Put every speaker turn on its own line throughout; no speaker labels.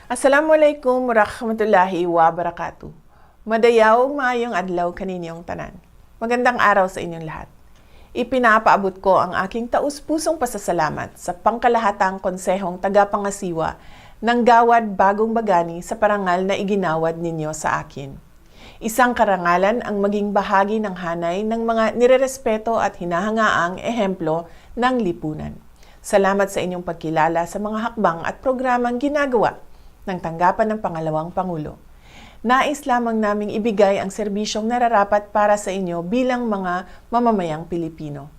Assalamualaikum warahmatullahi wabarakatuh. Madayaw maayong adlaw kaninyong tanan. Magandang araw sa inyong lahat. Ipinapaabot ko ang aking taus-pusong pasasalamat sa pangkalahatang konsehong tagapangasiwa ng Gawad Bagong Bagani sa parangal na iginawad ninyo sa akin. Isang karangalan ang maging bahagi ng hanay ng mga nirerespeto at hinahangaang ehemplo ng lipunan. Salamat sa inyong pagkilala sa mga hakbang at programang ginagawa ng tanggapan ng pangalawang Pangulo. Nais lamang naming ibigay ang serbisyong nararapat para sa inyo bilang mga mamamayang Pilipino.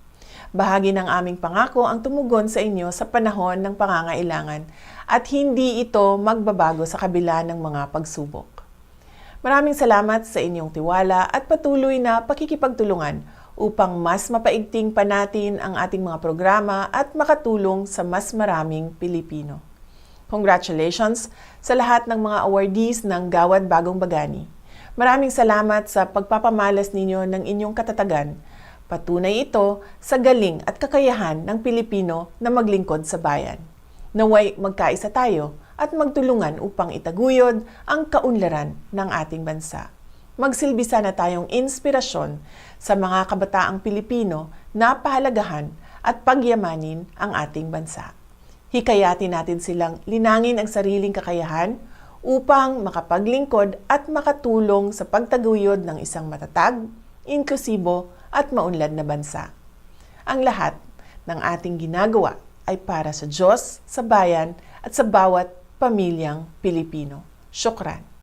Bahagi ng aming pangako ang tumugon sa inyo sa panahon ng pangangailangan at hindi ito magbabago sa kabila ng mga pagsubok. Maraming salamat sa inyong tiwala at patuloy na pakikipagtulungan upang mas mapaigting pa natin ang ating mga programa at makatulong sa mas maraming Pilipino. Congratulations sa lahat ng mga awardees ng Gawad Bagong Bagani. Maraming salamat sa pagpapamalas ninyo ng inyong katatagan. Patunay ito sa galing at kakayahan ng Pilipino na maglingkod sa bayan. Naway magkaisa tayo at magtulungan upang itaguyod ang kaunlaran ng ating bansa. Magsilbi sana tayong inspirasyon sa mga kabataang Pilipino na pahalagahan at pagyamanin ang ating bansa. Hikayatin natin silang linangin ang sariling kakayahan upang makapaglingkod at makatulong sa pagtaguyod ng isang matatag, inklusibo at maunlad na bansa. Ang lahat ng ating ginagawa ay para sa Diyos, sa bayan at sa bawat pamilyang Pilipino. Syukran.